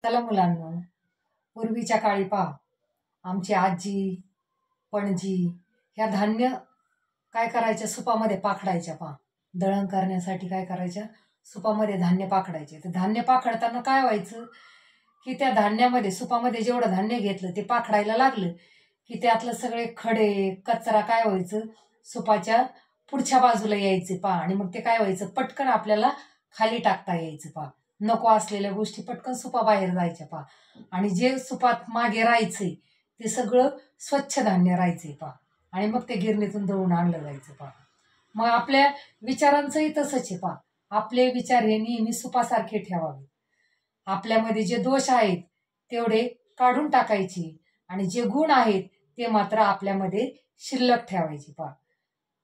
चला मुलांनो, पूर्वीच्या काळी पहा, आमची आजी पणजी ह्या धान्य काय करायच्या, सुपामध्ये पाखडायच्या. पहा, दळण करण्यासाठी काय करायच्या, सुपामध्ये धान्य पाखडायचे. तर धान्य पाखडताना काय व्हायचं की त्या धान्यामध्ये, सुपामध्ये जेवढं धान्य घेतलं ते पाखडायला लागलं की त्यातलं सगळे खडे कचरा काय व्हायचं, सुपाच्या पुढच्या बाजूला यायचे. पहा, आणि मग ते काय व्हायचं, पटकन आपल्याला खाली टाकता यायचं. पहा, नको असलेल्या गोष्टी पटकन सुपाबाहेर जायच्या. पहा, आणि जे सुपात मागे राहायचंय ते सगळं स्वच्छ धान्य राहायचंय. पहा, आणि मग ते गिरणीतून दळून आणलं जायचं. पहा, मग आपल्या विचारांचंही तसंच आहे. पहा, आपले विचार हे नेहमी सुपासारखे ठेवावे. आपल्यामध्ये जे दोष आहेत तेवढे काढून टाकायचे आणि जे गुण आहेत ते मात्र आपल्यामध्ये शिल्लक ठेवायचे. पहा,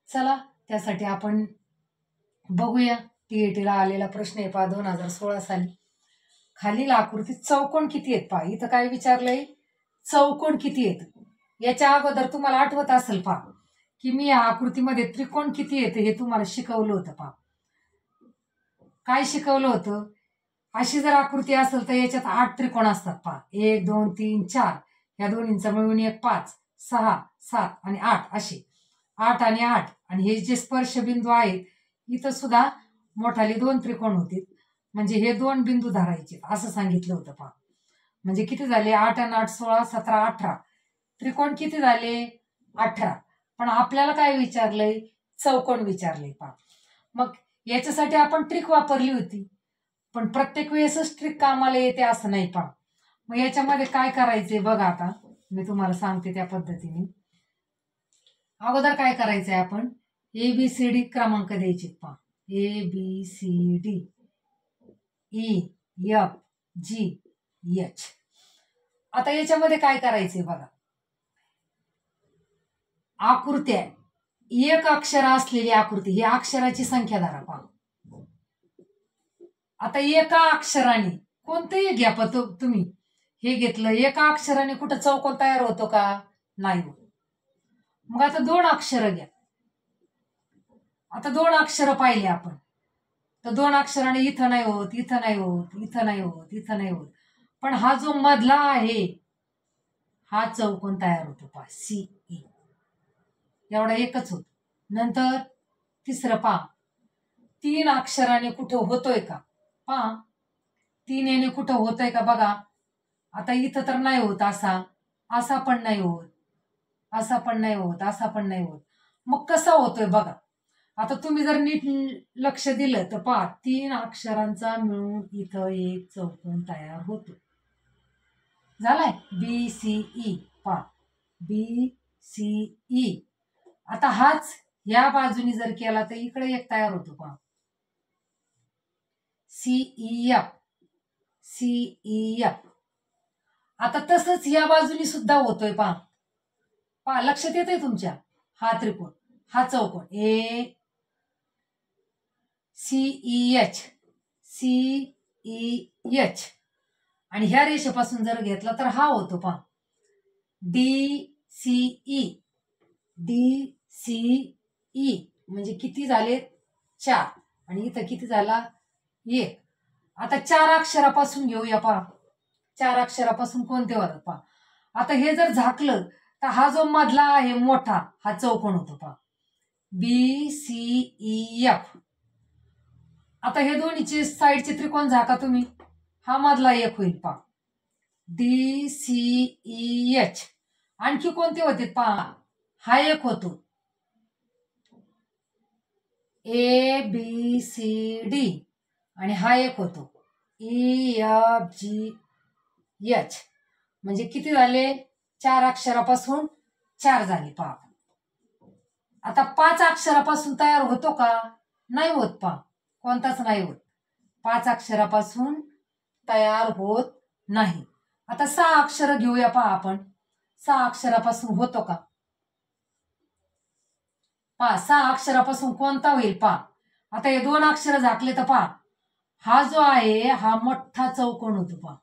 चला त्यासाठी आपण बघूया. टीएटीला आलेला प्रश्न आहे. पहा, 2016 साली खालील आकृतीत चौकोन किती आहेत. पहा, इथं काय विचारलंय, चौकोन किती आहेत. याच्या अगोदर तुम्हाला आठवत असेल पहा की मी या आकृतीमध्ये त्रिकोण किती येते हे तुम्हाला शिकवलं होतं. पहा, काय शिकवलं होतं, अशी जर आकृती असेल तर याच्यात 8 त्रिकोण असतात. पहा, 1 2 3 4, या दोन्हींचा मिळून एक 5 6 7 आणि 8 असे 8 आणि 8. आणि हे जे स्पर्शबिंदू आहेत इथं सुद्धा मोठाले 2 त्रिकोण होते, म्हणजे हे 2 बिंदू धरायचे असं सांगितलं होतं. पहा, म्हणजे किती झाले, 8 आणि 8 16 17 18 त्रिकोण किती झाले, 18. पण आपल्याला काय विचारलंय, चौकोन विचारले. पहा, मग याच्यासाठी आपण ट्रिक वापरली होती, पण प्रत्येक वेळेसच ट्रिक कामाला येते असं नाही. पहा, मग याच्यामध्ये काय करायचंय बघा, आता मी तुम्हाला सांगते त्या पद्धतीने. अगोदर काय करायचंय, आपण ABCD क्रमांक द्यायचे. पहा, ABCD EFGH. आता याच्यामध्ये काय करायचंय बघा, आकृत्या एक अक्षर असलेली आकृती, ही अक्षराची संख्या धरा. पहा, आता एका अक्षराने कोणतेही घ्या, तुम्ही हे घेतलं, एका अक्षराने कुठं चौकोन तयार होतो का, नाही होत. मग आता 2 अक्षर घ्या. आता 2 अक्षर पाहिले आपण, तर 2 अक्षराने इथं नाही होत, इथं नाही होत, इथं नाही होत, इथं नाही होत. पण हा जो मधला आहे हा चौकोन तयार होतो. पहा, CE एवढा एकच होत. नंतर तिसरं पहा, 3 अक्षराने कुठं होतोय का, पहा 3 याने कुठं होतोय का बघा. आता इथं तर नाही होत, असा असा पण नाही होत, असा पण नाही होत, असा पण नाही होत. मग कसा होतोय बघा. आता तुम्ही जर नीट लक्ष दिलं तर पहा, 3 अक्षरांचा मिळून इथं एक चौकोन तयार होतो. झालाय BCE. पहा, BCE. आता हाच या बाजूनी जर केला तर इकडे एक तयार होतो. पहा, CEF. CEF. आता तसंच या बाजूनी सुद्धा होतोय. पहा, पहा लक्षात येतंय तुमच्या, हा त्रिकोण, हा चौकोन CEH. CEH. आणि ह्या रेषेपासून जर घेतला तर हा होतो. पहा, DCE. DCE म्हणजे किती झाले, 4. आणि इथं किती झाला, 1. आता 4 अक्षरापासून घेऊया. पहा, 4 अक्षरापासून कोणते होतात. पहा, आता हे जर झाकलं तर हा जो मधला आहे मोठा हा चौकोन होतो. पहा, BCEF. आता हे दोन्हीचे साईडचे त्रिकोण झाका तुम्ही, हा मधला एक होईल. पहा, DCEH. आणखी कोणते होते पहा, हा एक होतो ABCD. आणि हा एक होतो EFGH. म्हणजे किती झाले, 4 अक्षरापासून 4 झाले. पहा, आता 5 अक्षरापासून तयार होतो का, नाही होत. पहा, कोणताच नाही होत, 5 अक्षरापासून तयार होत नाही. आता 6 अक्षर घेऊया. पहा, आपण 6 अक्षरापासून होतो का, पहा 6 अक्षरापासून कोणता होईल. पहा, आता हे 2 अक्षर झाकले तर पहा, हा जो आहे हा मोठा चौकोन होतो. पहा,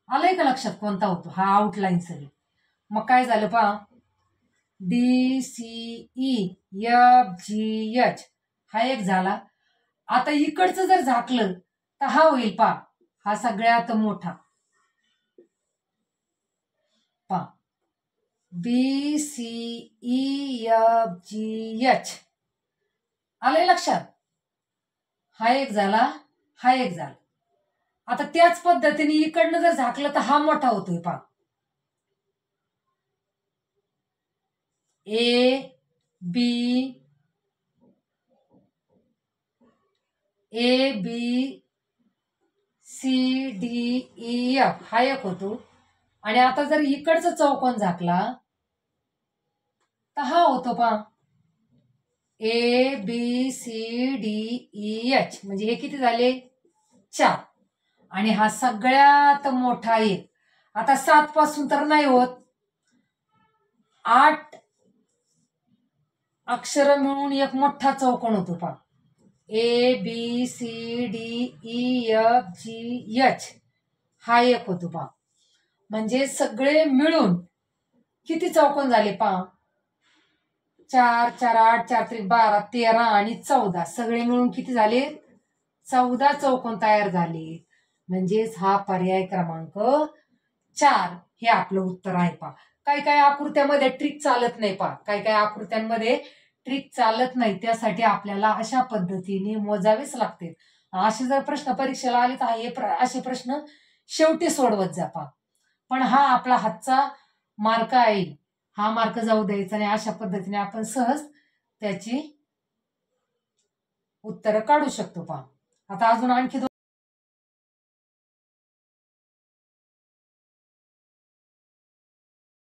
आलंय का लक्षात कोणता होतो, हा आउटलाईन सगळी. मग काय झालं पहा, DCEFGH हा एक झाला. आता इकडचं जर झाकलं तर हा होईल. पहा, हा सगळ्यात मोठा पा BCEFGH आलंय लक्षात. हा एक झाला, हा एक झाला. आता त्याच पद्धतीने इकडनं जर झाकलं तर हा मोठा होतोय पा ABCDEF हा एक होतो. आणि आता जर इकडचा चौकोन झाकला तर हा होतो पा ABCDEH. म्हणजे हे किती झाले 4. आणि हा सगळ्यात मोठा एक. आता 7 पासून तर नाही होत, 8 अक्षर मिळून एक मोठा चौकोन होतो पा ABCDEFGH हा एक होतो पा. म्हणजे सगळे मिळून किती चौकोन झाले पा 4 4 8 4 3 12 13 आणि 14. सगळे मिळून किती झाले 14 चौकोन तयार झाले. म्हणजेच हा पर्याय क्रमांक 4 हे आपलं उत्तर आहे पा. काही काही आकृत्यामध्ये ट्रिक चालत नाही पा, काही काही आकृत्यांमध्ये ट्रिक चालत नाही. त्यासाठी आपल्याला अशा पद्धतीने मोजावेच लागते. असे जर प्रश्न परीक्षेला आले तर हे असे प्रश्न शेवटी सोडवत जा पा. पण हा आपला हातचा मार्क आहे, हा मार्क जाऊ द्यायचा आणि अशा पद्धतीने आपण सहज त्याची उत्तरं काढू शकतो पा. आता अजून आणखी